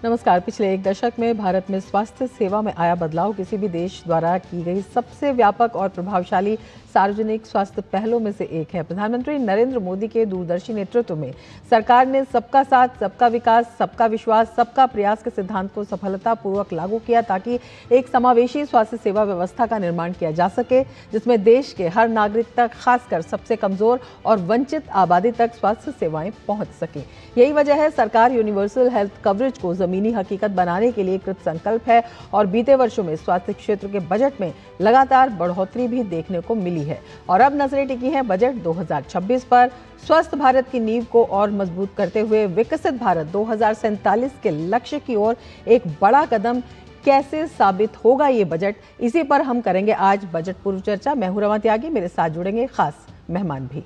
नमस्कार। पिछले एक दशक में भारत में स्वास्थ्य सेवा में आया बदलाव किसी भी देश द्वारा की गई सबसे व्यापक और प्रभावशाली सार्वजनिक स्वास्थ्य पहलों में से एक है। प्रधानमंत्री नरेंद्र मोदी के दूरदर्शी नेतृत्व में सरकार ने सबका साथ, सबका विकास, सबका विश्वास, सबका प्रयास के सिद्धांत को सफलतापूर्वक लागू किया ताकि एक समावेशी स्वास्थ्य सेवा व्यवस्था का निर्माण किया जा सके, जिसमें देश के हर नागरिक तक, खासकर सबसे कमजोर और वंचित आबादी तक स्वास्थ्य सेवाएं पहुंच सकें। यही वजह है सरकार यूनिवर्सल हेल्थ कवरेज को जमीनी हकीकत बनाने के लिए कृत संकल्प है और बीते वर्षों में स्वास्थ्य क्षेत्र के बजट में लगातार बढ़ोतरी भी देखने को मिली है। और अब नजरें टिकी हैं बजट 2026 पर। स्वस्थ भारत की नींव को और मजबूत करते हुए विकसित भारत 2047 के लक्ष्य की ओर एक बड़ा कदम कैसे साबित होगा ये बजट, इसी पर हम करेंगे आज बजट पूर्व चर्चा। मैं हूं रमा त्यागी, मेरे साथ जुड़ेंगे खास मेहमान भी।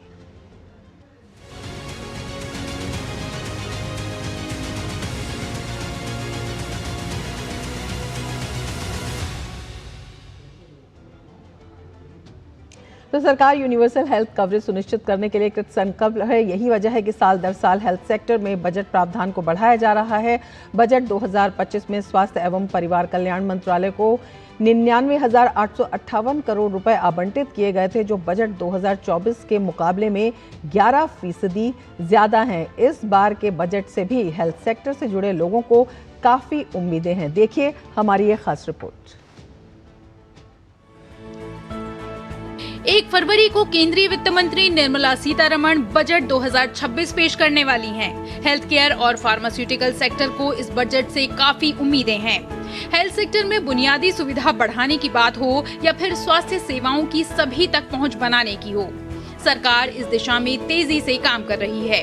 तो सरकार यूनिवर्सल हेल्थ कवरेज सुनिश्चित करने के लिए कृत संकल्प है। यही वजह है कि साल दर साल हेल्थ सेक्टर में बजट प्रावधान को बढ़ाया जा रहा है। बजट 2025 में स्वास्थ्य एवं परिवार कल्याण मंत्रालय को 99,858 करोड़ रुपए आवंटित किए गए थे, जो बजट 2024 के मुकाबले में 11% ज्यादा हैं। इस बार के बजट से भी हेल्थ सेक्टर से जुड़े लोगों को काफी उम्मीदें हैं। देखिए हमारी ये खास रिपोर्ट। 1 फरवरी को केंद्रीय वित्त मंत्री निर्मला सीतारमण बजट 2026 पेश करने वाली हैं। हेल्थ केयर और फार्मास्यूटिकल सेक्टर को इस बजट से काफी उम्मीदें हैं। हेल्थ सेक्टर में बुनियादी सुविधा बढ़ाने की बात हो या फिर स्वास्थ्य सेवाओं की सभी तक पहुंच बनाने की हो, सरकार इस दिशा में तेजी से काम कर रही है।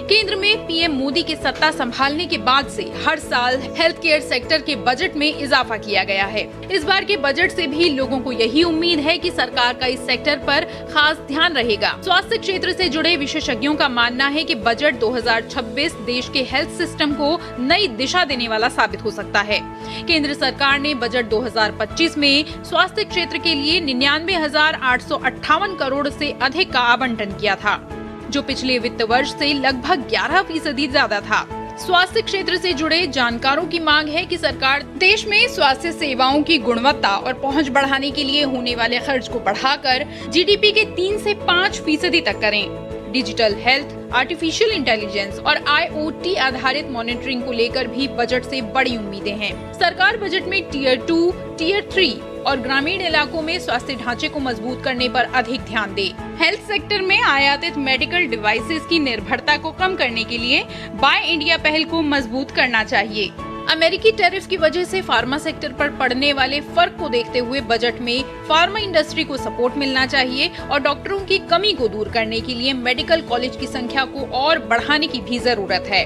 केंद्र में पीएम मोदी के सत्ता संभालने के बाद से हर साल हेल्थ केयर सेक्टर के बजट में इजाफा किया गया है। इस बार के बजट से भी लोगों को यही उम्मीद है कि सरकार का इस सेक्टर पर खास ध्यान रहेगा। स्वास्थ्य क्षेत्र से जुड़े विशेषज्ञों का मानना है कि बजट 2026 देश के हेल्थ सिस्टम को नई दिशा देने वाला साबित हो सकता है। केंद्र सरकार ने बजट 2025 में स्वास्थ्य क्षेत्र के लिए 99,858 करोड़ से अधिक का आवंटन किया था, जो पिछले वित्त वर्ष से लगभग 11% ज्यादा था। स्वास्थ्य क्षेत्र से जुड़े जानकारों की मांग है कि सरकार देश में स्वास्थ्य सेवाओं की गुणवत्ता और पहुंच बढ़ाने के लिए होने वाले खर्च को बढ़ाकर जीडीपी के 3 से 5% तक करें। डिजिटल हेल्थ, आर्टिफिशियल इंटेलिजेंस और IoT आधारित मॉनिटरिंग को लेकर भी बजट से बड़ी उम्मीदें हैं। सरकार बजट में टियर 2, टियर 3 और ग्रामीण इलाकों में स्वास्थ्य ढांचे को मजबूत करने पर अधिक ध्यान दे। हेल्थ सेक्टर में आयातित मेडिकल डिवाइसेस की निर्भरता को कम करने के लिए बाय इंडिया पहल को मजबूत करना चाहिए। अमेरिकी टैरिफ की वजह से फार्मा सेक्टर पर पड़ने वाले फर्क को देखते हुए बजट में फार्मा इंडस्ट्री को सपोर्ट मिलना चाहिए और डॉक्टरों की कमी को दूर करने के लिए मेडिकल कॉलेज की संख्या को और बढ़ाने की भी जरूरत है।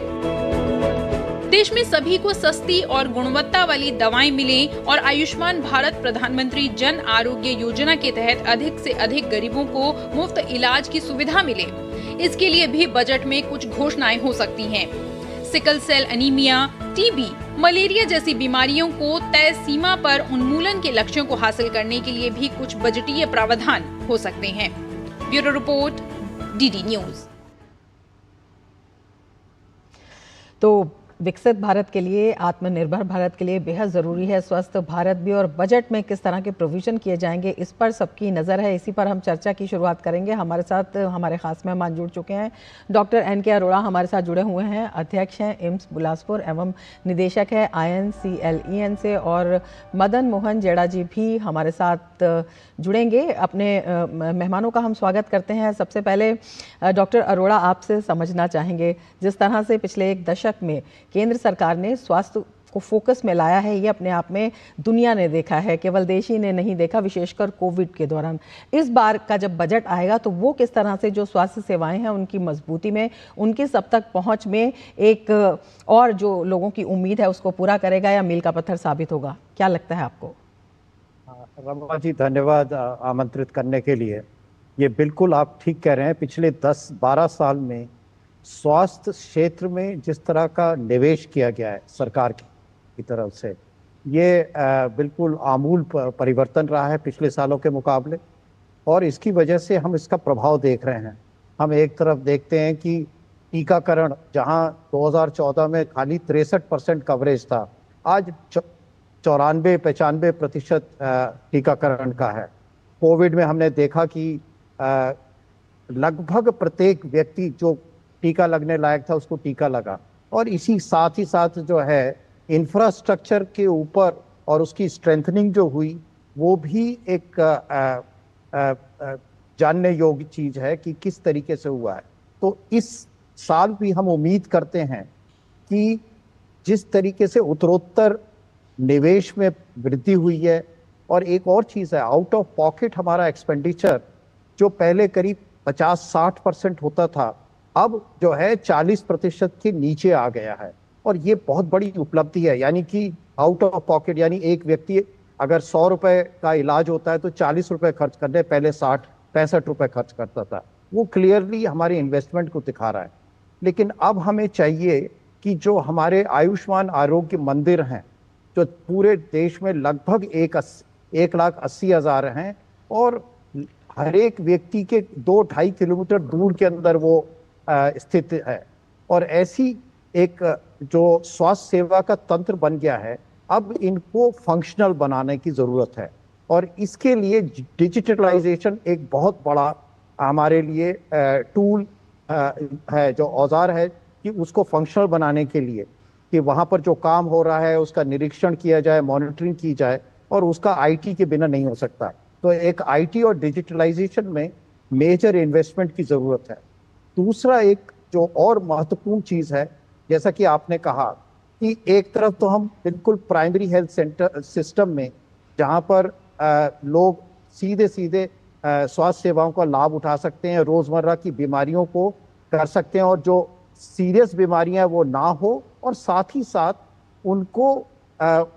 देश में सभी को सस्ती और गुणवत्ता वाली दवाएं मिलें और आयुष्मान भारत प्रधानमंत्री जन आरोग्य योजना के तहत अधिक से अधिक गरीबों को मुफ्त इलाज की सुविधा मिले, इसके लिए भी बजट में कुछ घोषणाएं हो सकती हैं। Sickle cell anaemia, TB, malaria जैसी बीमारियों को तय सीमा पर उन्मूलन के लक्ष्यों को हासिल करने के लिए भी कुछ बजटीय प्रावधान हो सकते हैं। Bureau report, DD news. तो विकसित भारत के लिए, आत्मनिर्भर भारत के लिए बेहद ज़रूरी है स्वस्थ भारत भी, और बजट में किस तरह के प्रोविजन किए जाएंगे इस पर सबकी नज़र है। इसी पर हम चर्चा की शुरुआत करेंगे। हमारे साथ हमारे खास मेहमान जुड़ चुके हैं। डॉक्टर NK अरोड़ा हमारे साथ जुड़े हुए हैं, अध्यक्ष हैं एम्स बिलासपुर एवं निदेशक है INCLEN से, और मदन मोहन जेड़ा जी भी हमारे साथ जुड़ेंगे। अपने मेहमानों का हम स्वागत करते हैं। सबसे पहले डॉक्टर अरोड़ा, आपसे समझना चाहेंगे, जिस तरह से पिछले एक दशक में केंद्र सरकार ने स्वास्थ्य को फोकस में लाया है, ये अपने आप में दुनिया ने देखा है, केवल देश ही ने नहीं देखा, विशेषकर कोविड के दौरान। इस बार का जब बजट आएगा तो वो किस तरह से जो स्वास्थ्य सेवाएं हैं उनकी मजबूती में, उनकी सब तक पहुंच में एक और जो लोगों की उम्मीद है उसको पूरा करेगा या मील का पत्थर साबित होगा? क्या लगता है आपको? रमा जी, धन्यवाद आमंत्रित करने के लिए। ये बिल्कुल आप ठीक कह रहे हैं। पिछले 10-12 साल में स्वास्थ्य क्षेत्र में जिस तरह का निवेश किया गया है सरकार की तरफ से, ये बिल्कुल आमूल परिवर्तन रहा है पिछले सालों के मुकाबले, और इसकी वजह से हम इसका प्रभाव देख रहे हैं। हम एक तरफ देखते हैं कि टीकाकरण, जहां 2014 में खाली 63% कवरेज था, आज 94-95% टीकाकरण का है। कोविड में हमने देखा कि लगभग प्रत्येक व्यक्ति जो टीका लगने लायक था उसको टीका लगा। और इसी साथ ही साथ जो है इंफ्रास्ट्रक्चर के ऊपर और उसकी स्ट्रेंथनिंग जो हुई, वो भी एक जानने योग्य चीज है कि किस तरीके से हुआ है। तो इस साल भी हम उम्मीद करते हैं कि जिस तरीके से उत्तरोत्तर निवेश में वृद्धि हुई है, और एक और चीज है, आउट ऑफ पॉकेट हमारा एक्सपेंडिचर जो पहले करीब 50-60% होता था, अब जो है 40% के नीचे आ गया है। और ये बहुत बड़ी उपलब्धि है। यानी कि आउट ऑफ पॉकेट, यानी एक व्यक्ति अगर 100 रुपए का इलाज होता है तो 40 रुपए खर्च करने, पहले 60-65 रुपए खर्च करता था। वो क्लियरली हमारी इन्वेस्टमेंट को दिखा रहा है। लेकिन अब हमें चाहिए कि जो हमारे आयुष्मान आरोग्य मंदिर हैं, जो पूरे देश में लगभग 1,80,000 हैं, और हर एक व्यक्ति के 2-2.5 किलोमीटर दूर के अंदर वो स्थित है, और ऐसी एक जो स्वास्थ्य सेवा का तंत्र बन गया है, अब इनको फंक्शनल बनाने की जरूरत है। और इसके लिए डिजिटलाइजेशन एक बहुत बड़ा हमारे लिए टूल है, जो औजार है कि उसको फंक्शनल बनाने के लिए, कि वहाँ पर जो काम हो रहा है उसका निरीक्षण किया जाए, मॉनिटरिंग की जाए, और उसका आईटी के बिना नहीं हो सकता। तो एक आईटी और डिजिटलाइजेशन में मेजर इन्वेस्टमेंट की जरूरत है। दूसरा एक जो और महत्वपूर्ण चीज है, जैसा कि आपने कहा कि एक तरफ तो हम बिल्कुल प्राइमरी हेल्थ सेंटर सिस्टम में, जहाँ पर लोग सीधे सीधे स्वास्थ्य सेवाओं का लाभ उठा सकते हैं, रोजमर्रा की बीमारियों को कर सकते हैं, और जो सीरियस बीमारियां वो ना हो, और साथ ही साथ उनको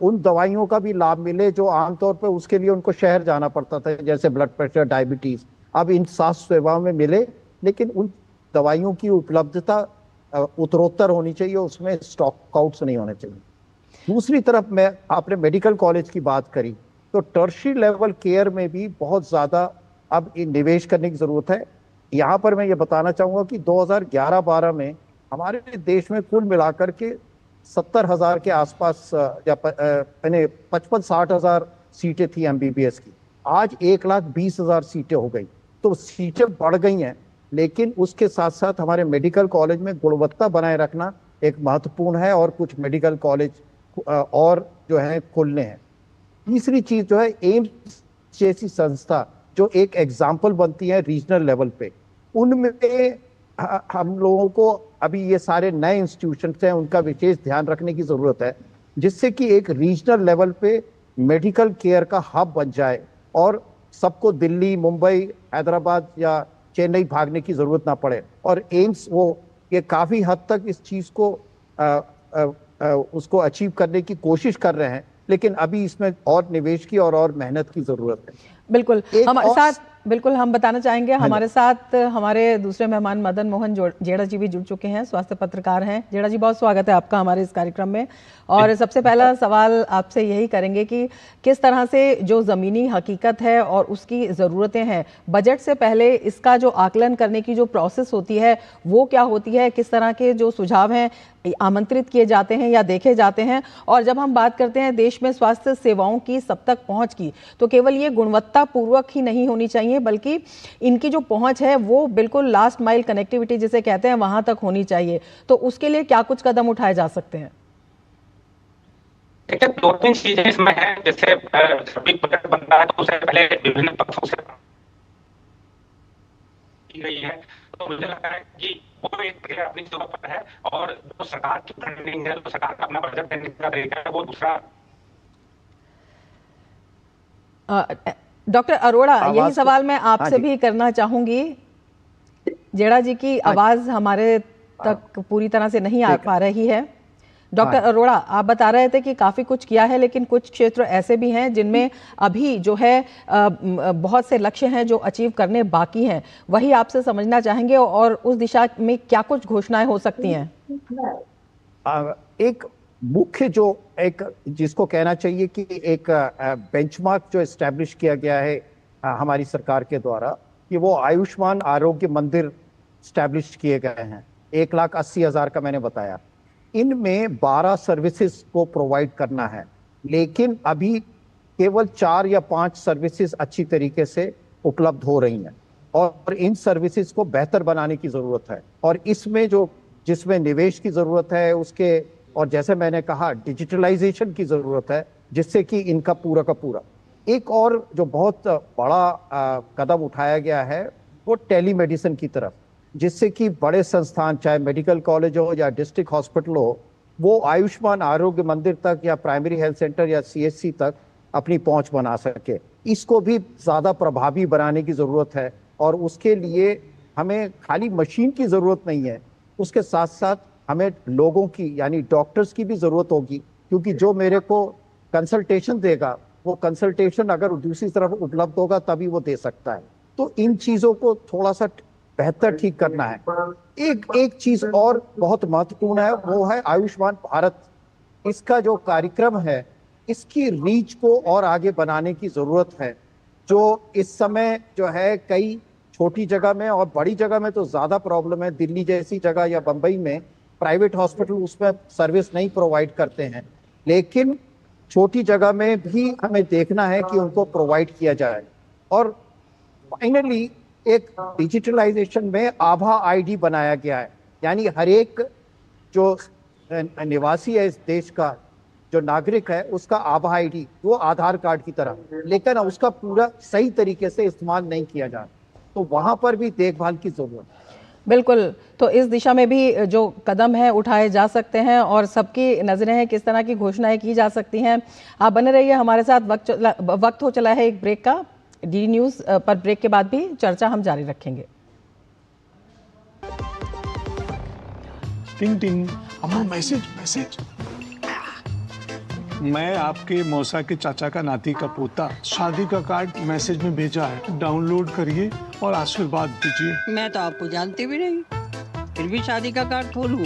उन दवाइयों का भी लाभ मिले जो आमतौर पर उसके लिए उनको शहर जाना पड़ता था, जैसे ब्लड प्रेशर, डायबिटीज, अब इन स्वास्थ्य सेवाओं में मिले। लेकिन उन दवाइयों की उपलब्धता उत्तरोत्तर होनी चाहिए, उसमें स्टॉक आउट्स नहीं होने चाहिए। दूसरी तरफ में आपने मेडिकल कॉलेज की बात करी, तो टर्शियरी लेवल केयर में भी बहुत ज्यादा अब निवेश करने की जरूरत है। यहाँ पर मैं ये बताना चाहूंगा कि 2011-12 में हमारे देश में कुल मिलाकर के 70,000 के आसपास या 55-60,000 सीटें थी एमबीबीएस की। आज 1,20,000 सीटें हो गई। तो सीटें बढ़ गई हैं, लेकिन उसके साथ साथ हमारे मेडिकल कॉलेज में गुणवत्ता बनाए रखना एक महत्वपूर्ण है, और कुछ मेडिकल कॉलेज और जो है खुलने हैं। तीसरी चीज जो है, एम्स जैसी संस्था जो एक एग्जाम्पल बनती है रीजनल लेवल पे, उनमें हम लोगों को अभी ये सारे नए इंस्टीट्यूशंस हैं, उनका विशेष ध्यान रखने की जरूरत है, जिससे कि एक रीजनल लेवल पे मेडिकल केयर का हब बन जाए, और सबको दिल्ली, मुंबई, हैदराबाद या चेन्नई भागने की जरूरत ना पड़े। और एम्स ये काफी हद तक इस चीज को उसको अचीव करने की कोशिश कर रहे हैं, लेकिन अभी इसमें और निवेश की और मेहनत की जरूरत है। बिल्कुल हमारे साथ, बिल्कुल हम बताना चाहेंगे, हमारे साथ हमारे दूसरे मेहमान मदन मोहन जेड़ा जी भी जुड़ चुके हैं, स्वास्थ्य पत्रकार हैं। जेड़ा जी, बहुत स्वागत है आपका हमारे इस कार्यक्रम में। और सबसे पहला सवाल आपसे यही करेंगे कि किस तरह से जो ज़मीनी हकीकत है और उसकी ज़रूरतें हैं, बजट से पहले इसका जो आकलन करने की जो प्रोसेस होती है वो क्या होती है, किस तरह के जो सुझाव हैं आमंत्रित किए जाते हैं या देखे जाते हैं। और जब हम बात करते हैं देश में स्वास्थ्य सेवाओं की सब तक पहुंच की, तो केवल ये गुणवत्ता पूर्वक ही नहीं होनी चाहिए, बल्कि इनकी जो पहुंच है वो बिल्कुल लास्ट माइल कनेक्टिविटी जिसे कहते हैं वहां तक होनी चाहिए। तो उसके लिए क्या कुछ कदम उठाए जा सकते हैं? देखिए, 2-3 चीजें इसमें हैं। जैसे जब भी बजट बन रहा है तो उससे पहले विभिन्न पक्षों से की गई है, तो मुझे लगता है कि वो एक प्रक्रिया अपनी जगह पर है, और जो सरकार की फंडिंग है, जो सरकार का अपना बजट देने का तरीका है, वो दूसरा। डॉक्टर अरोड़ा, यही सवाल मैं आपसे भी करना चाहूंगी। जेड़ा जी की आवाज हमारे तक पूरी तरह से नहीं आ पा रही है। डॉक्टर अरोड़ा, आप बता रहे थे कि काफी कुछ किया है, लेकिन कुछ क्षेत्र ऐसे भी हैं जिनमें अभी जो है बहुत से लक्ष्य हैं जो अचीव करने बाकी हैं। वही आपसे समझना चाहेंगे, और उस दिशा में क्या कुछ घोषणाएं हो सकती हैं? एक मुख्य जो एक जिसको कहना चाहिए कि एक बेंचमार्क जो एस्टैब्लिश किया गया है हमारी सरकार के द्वारा, कि वो आयुष्मान आरोग्य मंदिर एस्टैब्लिश किए गए हैं। 1,80,000 का मैंने बताया, इनमें 12 सर्विसेज को प्रोवाइड करना है, लेकिन अभी केवल 4 या 5 सर्विसेज अच्छी तरीके से उपलब्ध हो रही हैं और इन सर्विसेज को बेहतर बनाने की जरूरत है। और इसमें जिसमें निवेश की जरूरत है उसके, और जैसे मैंने कहा डिजिटलाइजेशन की जरूरत है, जिससे कि इनका पूरा का पूरा। एक और जो बहुत बड़ा कदम उठाया गया है वो टेलीमेडिसिन की तरफ, जिससे कि बड़े संस्थान चाहे मेडिकल कॉलेज हो या डिस्ट्रिक्ट हॉस्पिटल हो, वो आयुष्मान आरोग्य मंदिर तक या प्राइमरी हेल्थ सेंटर या CHC तक अपनी पहुंच बना सके। इसको भी ज्यादा प्रभावी बनाने की जरूरत है और उसके लिए हमें खाली मशीन की जरूरत नहीं है, उसके साथ साथ हमें लोगों की यानी डॉक्टर्स की भी जरूरत होगी, क्योंकि जो मेरे को कंसल्टेशन देगा वो कंसल्टेशन अगर दूसरी तरफ उपलब्ध होगा तभी वो दे सकता है। तो इन चीजों को थोड़ा सा बेहतर ठीक करना है। एक चीज और बहुत महत्वपूर्ण है, वो है आयुष्मान भारत। इसका जो कार्यक्रम है इसकी रीच को और आगे बनाने की जरूरत है। जो इस समय जो है कई छोटी जगह में और बड़ी जगह में तो ज्यादा प्रॉब्लम है, दिल्ली जैसी जगह या बंबई में प्राइवेट हॉस्पिटल उसमें सर्विस नहीं प्रोवाइड करते हैं, लेकिन छोटी जगह में भी हमें देखना है कि उनको प्रोवाइड किया जाए। और फाइनली एक डिजिटलाइजेशन में आभा ID बनाया गया है, यानी हर एक जो निवासी है इस देश का, जो नागरिक है, उसका आभा ID वो आधार कार्ड की तरह, लेकिन उसका पूरा सही तरीके से इस्तेमाल नहीं किया जा रहा, तो वहां पर भी देखभाल की जरूरत है। बिल्कुल, तो इस दिशा में भी जो कदम है उठाए जा सकते हैं और सबकी नजरें हैं किस तरह की घोषणाएं की जा सकती हैं। आप बने रहिए हमारे साथ। वक्त हो चला है एक ब्रेक का। DD न्यूज पर ब्रेक के बाद भी चर्चा हम जारी रखेंगे। टिंग टिंग, अम्मा मैसेज। मैं आपके मौसा के चाचा का नाती का पोता, शादी का कार्ड मैसेज में भेजा है, डाउनलोड करिए और आशीर्वाद दीजिए। मैं तो आपको जानती भी नहीं, फिर भी शादी का कार्ड खोलूं?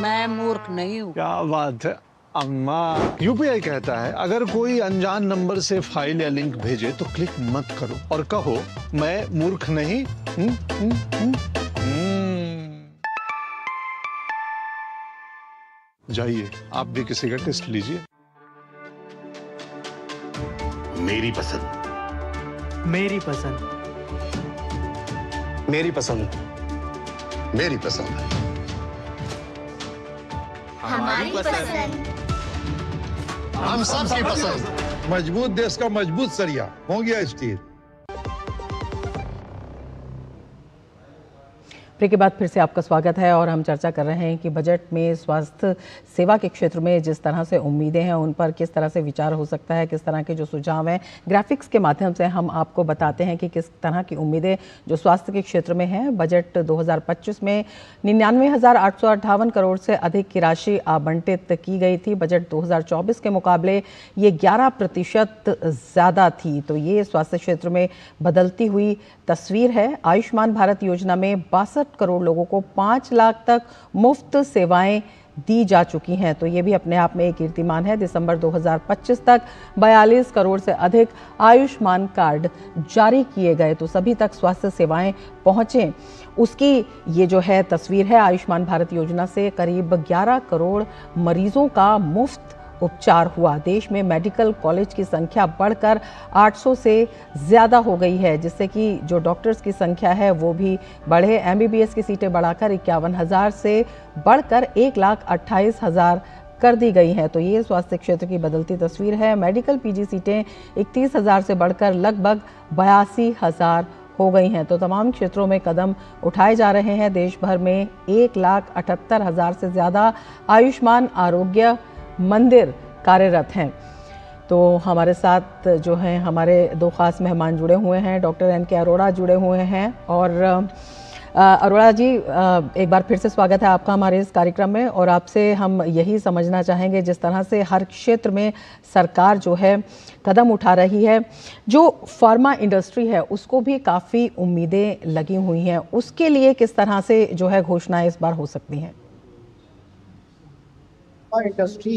मैं मूर्ख नहीं हूँ। क्या बात है अम्मा। UPI कहता है अगर कोई अनजान नंबर से फाइल या लिंक भेजे तो क्लिक मत करो और कहो मैं मूर्ख नहीं। जाइए आप भी किसी का टेस्ट लीजिए। मेरी पसंद, मेरी पसंद, मेरी पसंद, मेरी पसंद, हमारी पसंद, हम सबकी पसंद। मजबूत देश का मजबूत सरिया हो गया स्टील। ब्रेक के बाद फिर से आपका स्वागत है और हम चर्चा कर रहे हैं कि बजट में स्वास्थ्य सेवा के क्षेत्र में जिस तरह से उम्मीदें हैं उन पर किस तरह से विचार हो सकता है, किस तरह के जो सुझाव हैं। ग्राफिक्स के माध्यम से हम आपको बताते हैं कि किस तरह की उम्मीदें जो स्वास्थ्य के क्षेत्र में हैं। बजट 2025 में 99,858 करोड़ से अधिक की राशि आवंटित की गई थी। बजट 2024 के मुकाबले ये 11% ज़्यादा थी। तो ये स्वास्थ्य क्षेत्र में बदलती हुई तस्वीर है। आयुष्मान भारत योजना में 62 करोड़ लोगों को 5 लाख तक मुफ्त सेवाएं दी जा चुकी हैं। तो ये भी अपने आप में एक कीर्तिमान है। दिसंबर 2025 तक 42 करोड़ से अधिक आयुष्मान कार्ड जारी किए गए, तो सभी तक स्वास्थ्य सेवाएं पहुंचे, उसकी ये जो है तस्वीर है। आयुष्मान भारत योजना से करीब 11 करोड़ मरीजों का मुफ्त उपचार हुआ। देश में मेडिकल कॉलेज की संख्या बढ़कर 800 से ज़्यादा हो गई है, जिससे कि जो डॉक्टर्स की संख्या है वो भी बढ़े। MBBS की सीटें बढ़ाकर 51,000 से बढ़कर 1,28,000 कर दी गई हैं। तो ये स्वास्थ्य क्षेत्र की बदलती तस्वीर है। मेडिकल PG सीटें 31,000 से बढ़कर लगभग 82,000 हो गई हैं। तो तमाम क्षेत्रों में कदम उठाए जा रहे हैं। देश भर में 1,78,000 से ज़्यादा आयुष्मान आरोग्य मंदिर कार्यरत हैं। तो हमारे साथ जो हैं हमारे 2 खास मेहमान जुड़े हुए हैं। डॉक्टर NK अरोड़ा जुड़े हुए हैं। और अरोड़ा जी, एक बार फिर से स्वागत है आपका हमारे इस कार्यक्रम में। और आपसे हम यही समझना चाहेंगे, जिस तरह से हर क्षेत्र में सरकार जो है कदम उठा रही है, जो फार्मा इंडस्ट्री है उसको भी काफ़ी उम्मीदें लगी हुई हैं, उसके लिए किस तरह से जो है घोषणाएं इस बार हो सकती हैं? इंडस्ट्री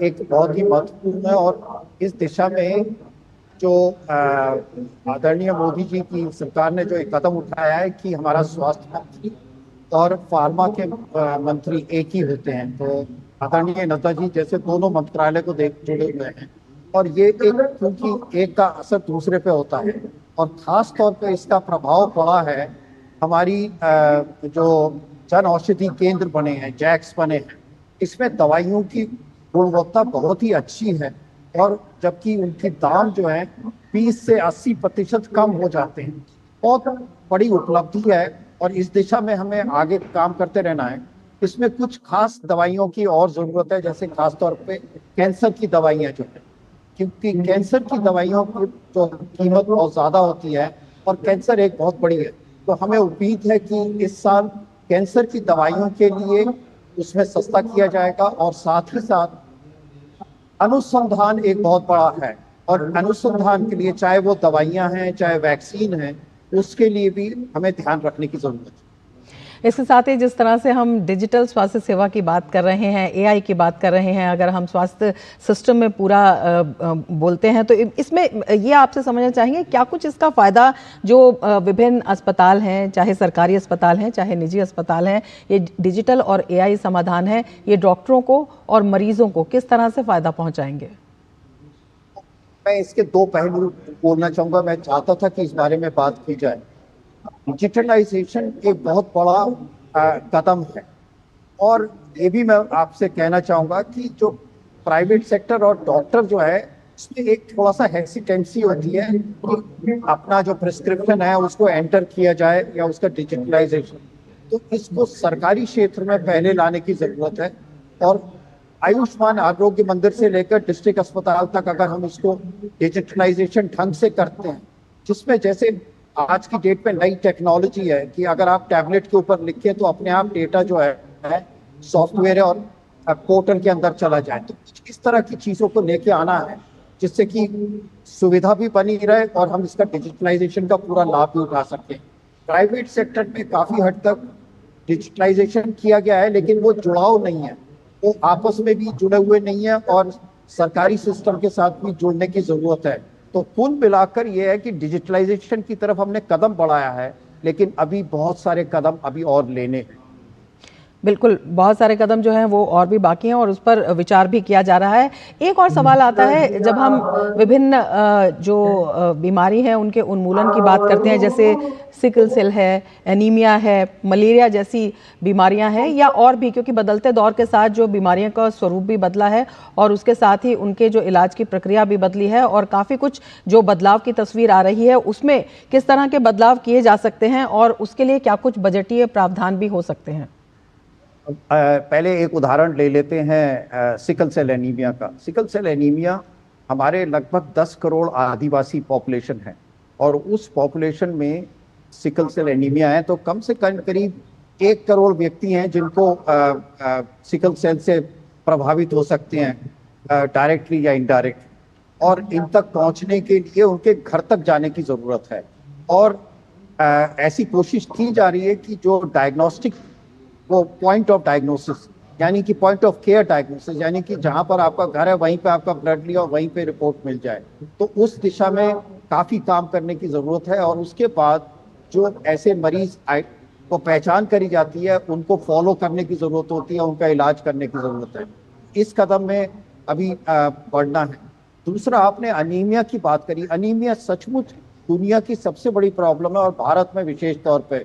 एक बहुत ही महत्वपूर्ण है और इस दिशा में जो आदरणीय मोदी जी की सरकार ने जो एक कदम उठाया है कि हमारा स्वास्थ्य मंत्री और फार्मा के मंत्री एक ही होते हैं। तो आदरणीय नड्डा जी जैसे दोनों मंत्रालय को जुड़े हुए हैं, और ये एक क्योंकि एक का असर दूसरे पे होता है, और खास तौर पे इसका प्रभाव पड़ा है हमारी जो जन औषधि केंद्र बने हैं, जैक्स बने हैं, इसमें दवाइयों की गुणवत्ता बहुत ही अच्छी है, और जबकि उनकी दाम जो है 20 से 80% कम हो जाते हैं। बहुत बड़ी उपलब्धि है और इस दिशा में हमें आगे काम करते रहना है। इसमें कुछ खास दवाइयों की और जरूरत है, जैसे खास तौर पे कैंसर की दवाइयाँ जो है, क्योंकि कैंसर की दवाइयों की जो कीमत बहुत ज्यादा होती है और कैंसर एक बहुत बड़ी है। तो हमें उम्मीद है कि इस साल कैंसर की दवाइयों के लिए उसमें सस्ता किया जाएगा, और साथ ही साथ अनुसंधान एक बहुत बड़ा है, और अनुसंधान के लिए चाहे वो दवाइयां हैं चाहे वैक्सीन है, उसके लिए भी हमें ध्यान रखने की जरूरत है। इसके साथ ही जिस तरह से हम डिजिटल स्वास्थ्य सेवा की बात कर रहे हैं, एआई की बात कर रहे हैं, अगर हम स्वास्थ्य सिस्टम में पूरा बोलते हैं तो इसमें ये आपसे समझना चाहेंगे क्या कुछ इसका फायदा जो विभिन्न अस्पताल हैं, चाहे सरकारी अस्पताल हैं चाहे निजी अस्पताल हैं, ये डिजिटल और एआई समाधान है, ये डॉक्टरों को और मरीजों को किस तरह से फायदा पहुंचाएंगे? मैं इसके दो पहलू बोलना चाहूंगा। मैं चाहता था कि इस बारे में बात की जाए। डिजिटलाइजेशन एक बहुत बड़ा कदम है, और ये भी मैं आपसे कहना चाहूँगा कि जो प्राइवेट सेक्टर और डॉक्टर जो है, उसमें एक थोड़ा सा हेसिटेंसी होती है कि अपना जो प्रिस्क्रिप्शन है उसको एंटर किया जाए या उसका डिजिटलाइजेशन, तो इसको सरकारी क्षेत्र में पहले लाने की ज़रूरत है। और आयुष्मान आरोग्य मंदिर से लेकर डिस्ट्रिक्ट अस्पताल तक अगर हम इसको डिजिटलाइजेशन ढंग से करते हैं, जिसमें जैसे आज की डेट पे नई टेक्नोलॉजी है कि अगर आप टैबलेट के ऊपर लिखें तो अपने आप डेटा जो है सॉफ्टवेयर और पोर्टल के अंदर चला जाए। तो इस तरह की चीज़ों को लेके आना है जिससे कि सुविधा भी बनी रहे और हम इसका डिजिटलाइजेशन का पूरा लाभ भी उठा सकें। प्राइवेट सेक्टर में काफ़ी हद तक डिजिटलाइजेशन किया गया है, लेकिन वो जुड़ाव नहीं है, वो आपस में भी जुड़े हुए नहीं है और सरकारी सिस्टम के साथ भी जुड़ने की ज़रूरत है। तो कुल मिलाकर ये है कि डिजिटलाइजेशन की तरफ हमने कदम बढ़ाया है, लेकिन अभी बहुत सारे कदम अभी और लेने हैं। बिल्कुल, बहुत सारे कदम जो हैं वो और भी बाकी हैं और उस पर विचार भी किया जा रहा है। एक और सवाल आता है, जब हम विभिन्न जो बीमारी हैं उनके उन्मूलन की बात करते हैं, जैसे सिकल सेल है, एनीमिया है, मलेरिया जैसी बीमारियां हैं या और भी, क्योंकि बदलते दौर के साथ जो बीमारियों का स्वरूप भी बदला है और उसके साथ ही उनके जो इलाज की प्रक्रिया भी बदली है और काफ़ी कुछ जो बदलाव की तस्वीर आ रही है, उसमें किस तरह के बदलाव किए जा सकते हैं और उसके लिए क्या कुछ बजटीय प्रावधान भी हो सकते हैं? पहले एक उदाहरण ले लेते हैं सिकल सेल एनीमिया का। सिकल सेल एनीमिया हमारे लगभग 10 करोड़ आदिवासी पॉपुलेशन है, और उस पॉपुलेशन में सिकल सेल एनीमिया है, तो कम से कम करीब 1 करोड़ व्यक्ति हैं जिनको सिकल सेल से प्रभावित हो सकते हैं डायरेक्टली या इनडायरेक्ट, और इन तक पहुंचने के लिए उनके घर तक जाने की ज़रूरत है। और ऐसी कोशिश की जा रही है कि जो डायग्नोस्टिक, वो पॉइंट ऑफ डायग्नोसिस यानी कि पॉइंट ऑफ केयर डायग्नोसिस, यानी कि जहाँ पर आपका घर है वहीं पे आपका ब्लड लिया और वहीं पे रिपोर्ट मिल जाए, तो उस दिशा में काफ़ी काम करने की ज़रूरत है। और उसके बाद जो ऐसे मरीज को पहचान करी जाती है उनको फॉलो करने की ज़रूरत होती है, उनका इलाज करने की ज़रूरत है। इस कदम में अभी बढ़ना है। दूसरा, आपने अनीमिया की बात करी। अनीमिया सचमुच दुनिया की सबसे बड़ी प्रॉब्लम है, और भारत में विशेष तौर पर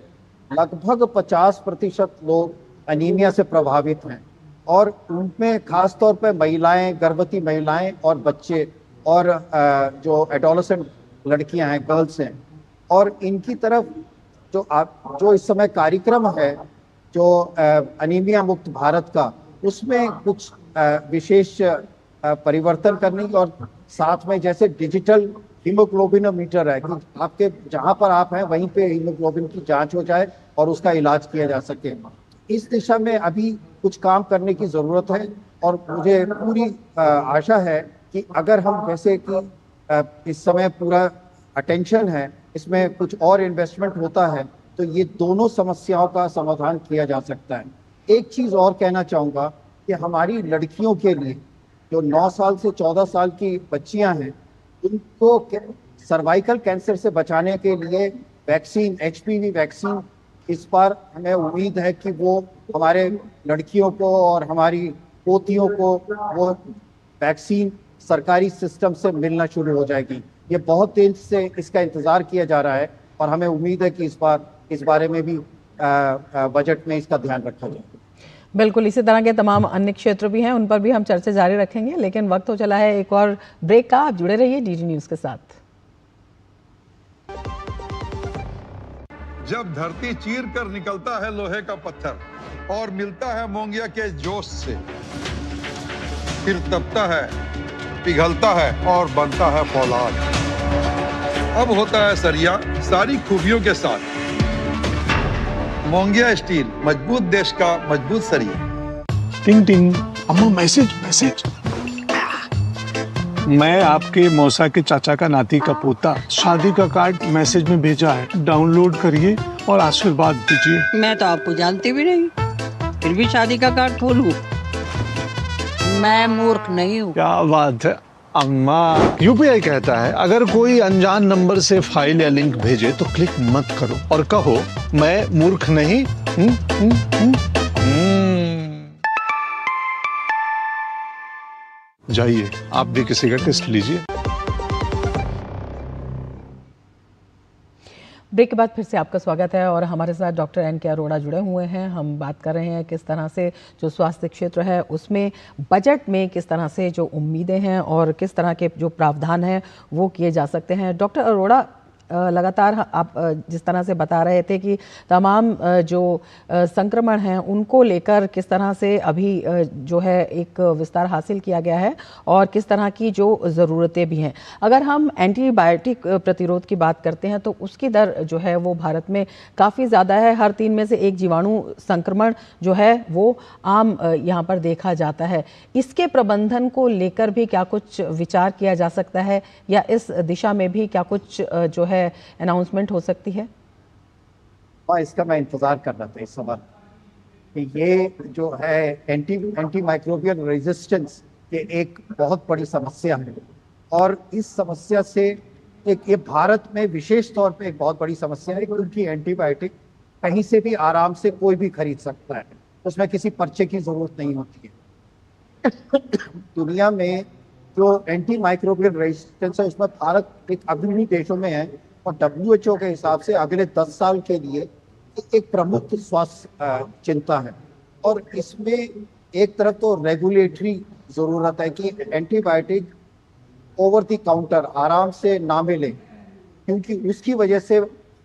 लगभग 50% लोग अनीमिया से प्रभावित हैं, और उनमें खास तौर पर महिलाएं, गर्भवती महिलाएं और बच्चे और जो एडोलेसेंट लड़कियां हैं, गर्ल्स हैं। और इनकी तरफ जो इस समय कार्यक्रम है जो अनीमिया मुक्त भारत का, उसमें कुछ विशेष परिवर्तन करने की, और साथ में जैसे डिजिटल हीमोग्लोबिनोमीटर है कि आपके जहाँ पर आप हैं वहीं पे हीमोग्लोबिन की जांच हो जाए और उसका इलाज किया जा सके। इस दिशा में अभी कुछ काम करने की ज़रूरत है, और मुझे पूरी आशा है कि अगर हम जैसे कि इस समय पूरा अटेंशन है, इसमें कुछ और इन्वेस्टमेंट होता है, तो ये दोनों समस्याओं का समाधान किया जा सकता है। एक चीज़ और कहना चाहूँगा कि हमारी लड़कियों के लिए जो 9 साल से 14 साल की बच्चियाँ हैं, उनको सर्वाइकल कैंसर से बचाने के लिए वैक्सीन, HPV वैक्सीन इस बार हमें उम्मीद है कि वो हमारे लड़कियों को और हमारी पोतियों को वो वैक्सीन सरकारी सिस्टम से मिलना शुरू हो जाएगी। ये बहुत दिन से इसका इंतजार किया जा रहा है और हमें उम्मीद है कि इस बार इस बारे में भी बजट में इसका ध्यान रखा जाए। बिल्कुल, इसी तरह के तमाम अन्य क्षेत्र भी हैं, उन पर भी हम चर्चा जारी रखेंगे, लेकिन वक्त हो चला है एक और ब्रेक का। आप जुड़े रहिए डीडी न्यूज के साथ। जब धरती चीर कर निकलता है लोहे का पत्थर और मिलता है मोंगिया के जोश से, फिर तपता है, पिघलता है और बनता है फौलाद। अब होता है सरिया सारी खूबियों के साथ। मोंगिया स्टील, मजबूत देश का मजबूत सरिया। टिंग टिंग, अम्मा मैसेज मैसेज। मैं आपके मौसा के चाचा का नाती का पोता, शादी का कार्ड मैसेज में भेजा है, डाउनलोड करिए और आशीर्वाद दीजिए। मैं तो आपको जानती भी नहीं, फिर भी शादी का कार्ड खोलूं? मैं मूर्ख नहीं हूँ। क्या बात है अम्मा। यूपीआई कहता है अगर कोई अनजान नंबर से फाइल या लिंक भेजे तो क्लिक मत करो और कहो मैं मूर्ख नहीं। जाइए आप भी किसी का टेस्ट लीजिए। ब्रेक के बाद फिर से आपका स्वागत है और हमारे साथ डॉक्टर एन के अरोड़ा जुड़े हुए हैं। हम बात कर रहे हैं किस तरह से जो स्वास्थ्य क्षेत्र है उसमें बजट में किस तरह से जो उम्मीदें हैं और किस तरह के जो प्रावधान हैं वो किए जा सकते हैं। डॉक्टर अरोड़ा, लगातार आप जिस तरह से बता रहे थे कि तमाम जो संक्रमण हैं उनको लेकर किस तरह से अभी जो है एक विस्तार हासिल किया गया है और किस तरह की जो ज़रूरतें भी हैं। अगर हम एंटीबायोटिक प्रतिरोध की बात करते हैं तो उसकी दर जो है वो भारत में काफ़ी ज़्यादा है। हर 3 में से एक जीवाणु संक्रमण जो है वो आम यहाँ पर देखा जाता है। इसके प्रबंधन को लेकर भी क्या कुछ विचार किया जा सकता है या इस दिशा में भी क्या कुछ जो है अनाउंसमेंट हो सकती है? इसका मैं इंतजार कर रहा था इस सवाल कि ये जो है एंटी माइक्रोबियल रेजिस्टेंस ये एक बहुत बड़ी समस्या है और इस समस्या से ये भारत में विशेष तौर पे एक बहुत बड़ी समस्या है क्योंकि एंटीबायोटिक कहीं से भी आराम से कोई भी खरीद सकता है, उसमें किसी पर्चे की जरूरत नहीं होती है। दुनिया में जो एंटी माइक्रोबियल रेजिस्टेंस है उसमें भारत एक अग्रणी देशों में है और WHO के हिसाब से अगले 10 साल के लिए एक प्रमुख स्वास्थ्य चिंता है। और इसमें एक तरफ तो रेगुलेटरी जरूरत है कि एंटीबायोटिक ओवर द काउंटर आराम से ना मिले, क्योंकि उसकी वजह से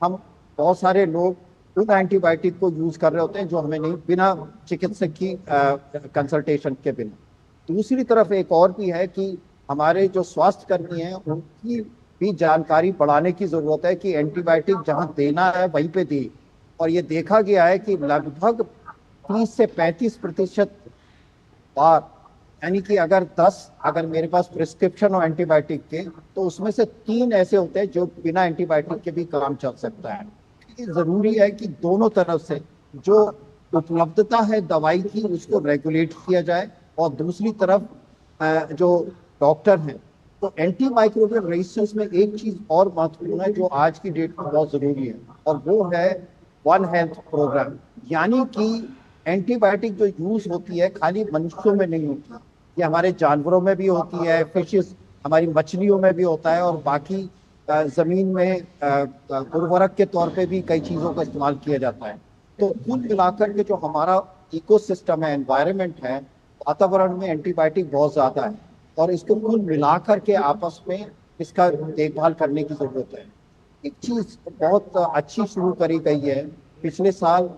हम बहुत सारे लोग उन एंटीबायोटिक को यूज कर रहे होते हैं जो हमें नहीं, बिना चिकित्सक की कंसल्टेशन के बिना। दूसरी तरफ एक और भी है कि हमारे जो स्वास्थ्य कर्मी हैं उनकी भी जानकारी बढ़ाने की जरूरत है कि एंटीबायोटिक जहां देना है वहीं पे दी। और ये देखा गया है कि लगभग 30 से 35% बार, यानी कि अगर मेरे पास प्रिस्क्रिप्शन हो एंटीबायोटिक के तो उसमें से 3 ऐसे होते हैं जो बिना एंटीबायोटिक के भी काम चल सकता है। ये जरूरी है कि दोनों तरफ से जो उपलब्धता है दवाई की उसको रेगुलेट किया जाए और दूसरी तरफ जो डॉक्टर हैं तो एंटी माइक्रोबियल रेजिस्टेंस में एक चीज और महत्वपूर्ण है जो आज की डेट में बहुत जरूरी है और वो है वन हेल्थ प्रोग्राम। यानी कि एंटीबायोटिक जो यूज होती है खाली मनुष्यों में नहीं होती, ये हमारे जानवरों में भी होती है, फिशेस हमारी मछलियों में भी होता है और बाकी जमीन में उर्वरक के तौर पे भी कई चीजों का इस्तेमाल किया जाता है। तो कुल मिलाकर के जो हमारा इकोसिस्टम है, एनवायरनमेंट है, वातावरण में एंटीबायोटिक बहुत ज्यादा है और इसको कुल मिलाकर के आपस में इसका देखभाल करने की जरूरत है। एक चीज बहुत अच्छी शुरू करी गई है, पिछले साल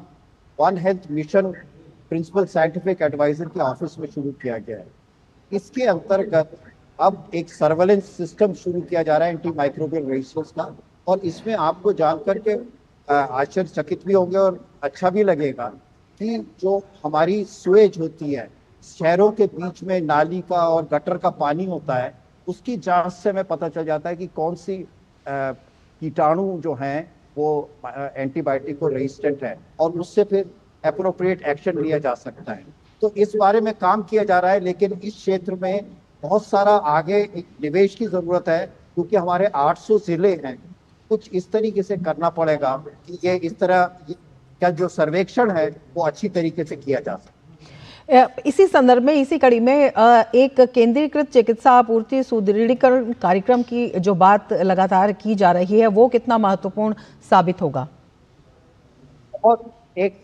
one health mission principal scientific adviser के ऑफिस में शुरू किया गया है। इसके अंतर्गत अब एक सर्वेलेंस सिस्टम शुरू किया जा रहा है एंटी माइक्रोबियल रेजिस्टेंस का, और इसमें आपको जानकर के आश्चर्यचकित भी होंगे और अच्छा भी लगेगा कि जो हमारी स्वेज होती है, शहरों के बीच में नाली का और गटर का पानी होता है, उसकी जांच से हमें पता चल जाता है कि कौन सी कीटाणु जो हैं वो एंटीबायोटिक को रेजिस्टेंट है और उससे फिर एप्रोप्रिएट एक्शन लिया जा सकता है। तो इस बारे में काम किया जा रहा है, लेकिन इस क्षेत्र में बहुत सारा आगे निवेश की जरूरत है क्योंकि हमारे 800 जिले हैं। कुछ इस तरीके से करना पड़ेगा कि ये इस तरह का जो सर्वेक्षण है वो अच्छी तरीके से किया जा सके। इसी संदर्भ में, इसी कड़ी में एक केंद्रीकृत चिकित्सा आपूर्ति सुदृढ़ीकरण कार्यक्रम की जो बात लगातार की जा रही है वो कितना महत्वपूर्ण साबित होगा? और एक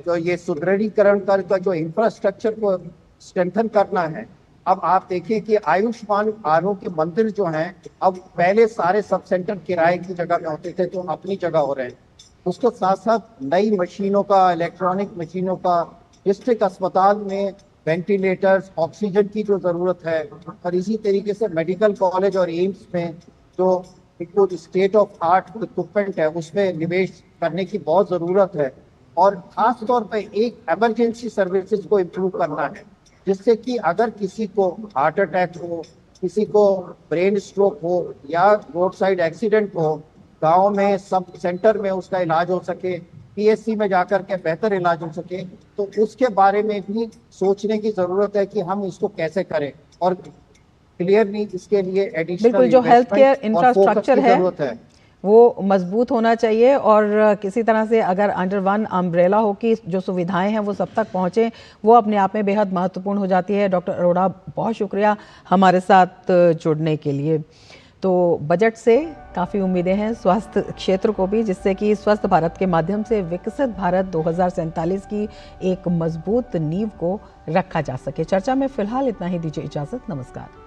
जो ये सुदृढ़ीकरण का जो इंफ्रास्ट्रक्चर को स्ट्रेंथन करना है, अब आप देखिए कि आयुष्मान आरोग्य मंदिर जो हैं, अब पहले सारे सब सेंटर किराए की जगह में होते थे, तो अपनी जगह हो रहे हैं। उसके साथ साथ नई मशीनों का, इलेक्ट्रॉनिक मशीनों का, डिस्ट्रिक्ट अस्पताल में वेंटिलेटर्स, ऑक्सीजन की जो ज़रूरत है, और इसी तरीके से मेडिकल कॉलेज और एम्स में जो स्टेट ऑफ आर्ट इक्विपमेंट है उसमें निवेश करने की बहुत ज़रूरत है। और ख़ास तौर पे एक एमरजेंसी सर्विसेज को इम्प्रूव करना है, जिससे कि अगर किसी को हार्ट अटैक हो, किसी को ब्रेन स्ट्रोक हो या रोड साइड एक्सीडेंट हो, गाँव में सब सेंटर में उसका इलाज हो सके, पीएससी में जाकर के बेहतर इलाज हो सके। तो उसके बारे में भी सोचने की जरूरत है कि हम इसको कैसे करें, और क्लियरली इसके लिए एडिशनल बिल्कुल जो हेल्थ केयर इंफ्रास्ट्रक्चर है वो मजबूत होना चाहिए, और किसी तरह से अगर अंडर वन अम्ब्रेला हो कि जो सुविधाएं हैं वो सब तक पहुंचे, वो अपने आप में बेहद महत्वपूर्ण हो जाती है। डॉक्टर अरोड़ा, बहुत शुक्रिया हमारे साथ जुड़ने के लिए। तो बजट से काफ़ी उम्मीदें हैं स्वास्थ्य क्षेत्र को भी, जिससे कि स्वस्थ भारत के माध्यम से विकसित भारत 2047 की एक मजबूत नींव को रखा जा सके। चर्चा में फिलहाल इतना ही, दीजिए इजाज़त, नमस्कार।